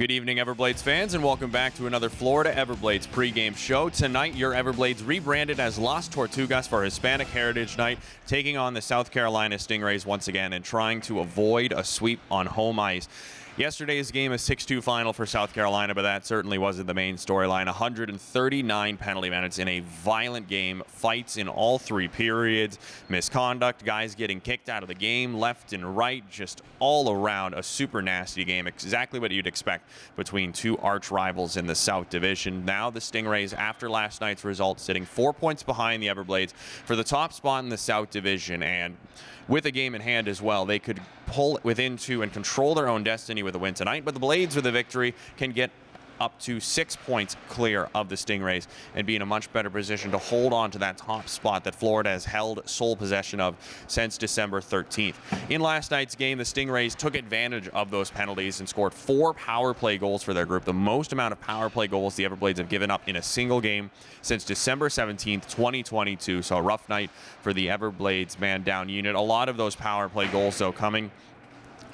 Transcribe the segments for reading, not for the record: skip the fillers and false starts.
Good evening, Everblades fans, and welcome back to another Florida Everblades pregame show. Tonight, your Everblades rebranded as Las Tortugas for Hispanic Heritage Night, taking on the South Carolina Stingrays once again and trying to avoid a sweep on home ice. Yesterday's game, a 6-2 final for South Carolina, but that certainly wasn't the main storyline. 139 penalty minutes in a violent game, fights in all three periods, misconduct, guys getting kicked out of the game left and right, just all around a super nasty game, exactly what you'd expect between two arch rivals in the South Division. Now the Stingrays, after last night's result, sitting 4 points behind the Everblades for the top spot in the South Division, and with a game in hand as well, they could pull within two and control their own destiny with a win tonight. But the Blades, with a victory, can get up to 6 points clear of the Stingrays and be in a much better position to hold on to that top spot that Florida has held sole possession of since December 13th. In last night's game, the Stingrays took advantage of those penalties and scored 4 power play goals for their group, the most amount of power play goals the Everblades have given up in a single game since December 17th, 2022. So a rough night for the Everblades man down unit. A lot of those power play goals, though, coming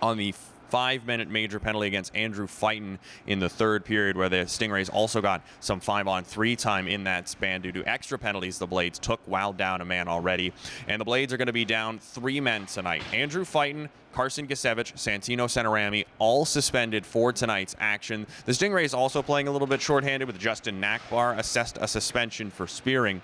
on the 5-minute major penalty against Andrew Fighton in the third period, where the Stingrays also got some 5-on-3 time in that span due to extra penalties the Blades took while down a man already. And the Blades are going to be down 3 men tonight. Andrew Fighton, Carson Gisevich, Santino Centerami, all suspended for tonight's action. The Stingrays also playing a little bit shorthanded, with Justin Nakbar assessed a suspension for spearing.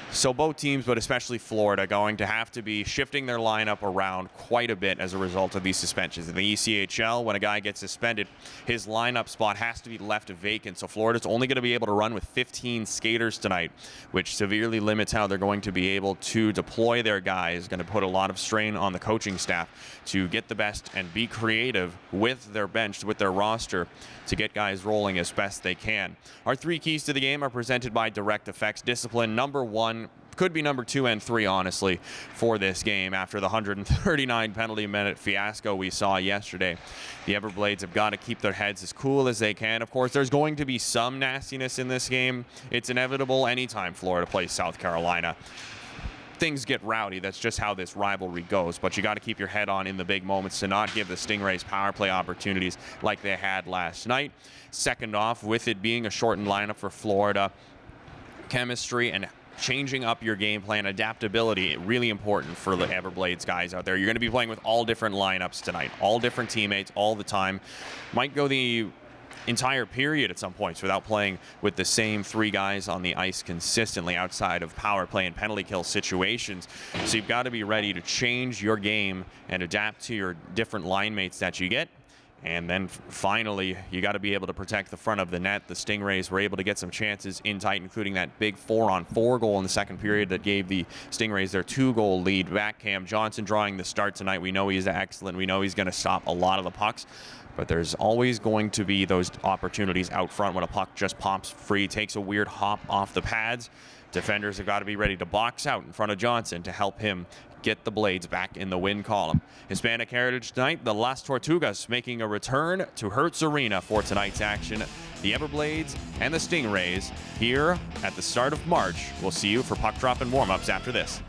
So both teams, but especially Florida, going to have to be shifting their lineup around quite a bit as a result of these suspensions. In the ECHL, when a guy gets suspended, his lineup spot has to be left vacant. So Florida's only going to be able to run with 15 skaters tonight, which severely limits how they're going to be able to deploy their guys. Going to put a lot of strain on the coaching staff to get the best and be creative with their bench, with their roster, to get guys rolling as best they can. Our 3 keys to the game are presented by Direct Effects. Discipline, number 1. Could be number 2 and 3, honestly, for this game after the 139 penalty minute fiasco we saw yesterday. The Everblades have got to keep their heads as cool as they can. Of course, there's going to be some nastiness in this game. It's inevitable anytime Florida plays South Carolina. Things get rowdy. That's just how this rivalry goes. But you got to keep your head on in the big moments to not give the Stingrays power play opportunities like they had last night. Second off, with it being a shortened lineup for Florida, chemistry and changing up your game plan, adaptability, really important for the Everblades guys out there. You're going to be playing with all different lineups tonight, all different teammates all the time. Might go the entire period at some points without playing with the same 3 guys on the ice consistently outside of power play and penalty kill situations. So you've got to be ready to change your game and adapt to your different line mates that you get. And then finally, you got to be able to protect the front of the net. The Stingrays were able to get some chances in tight, including that big 4-on-4 goal in the second period that gave the Stingrays their 2-goal lead back. Cam Johnson drawing the start tonight. We know he's excellent. We know he's going to stop a lot of the pucks. But there's always going to be those opportunities out front when a puck just pops free, takes a weird hop off the pads. Defenders have got to be ready to box out in front of Johnson to help him get the Blades back in the win column. Hispanic Heritage Night, the Las Tortugas making a return to Hertz Arena for tonight's action. The Everblades and the Stingrays here at the start of March. We'll see you for puck drop and warm-ups after this.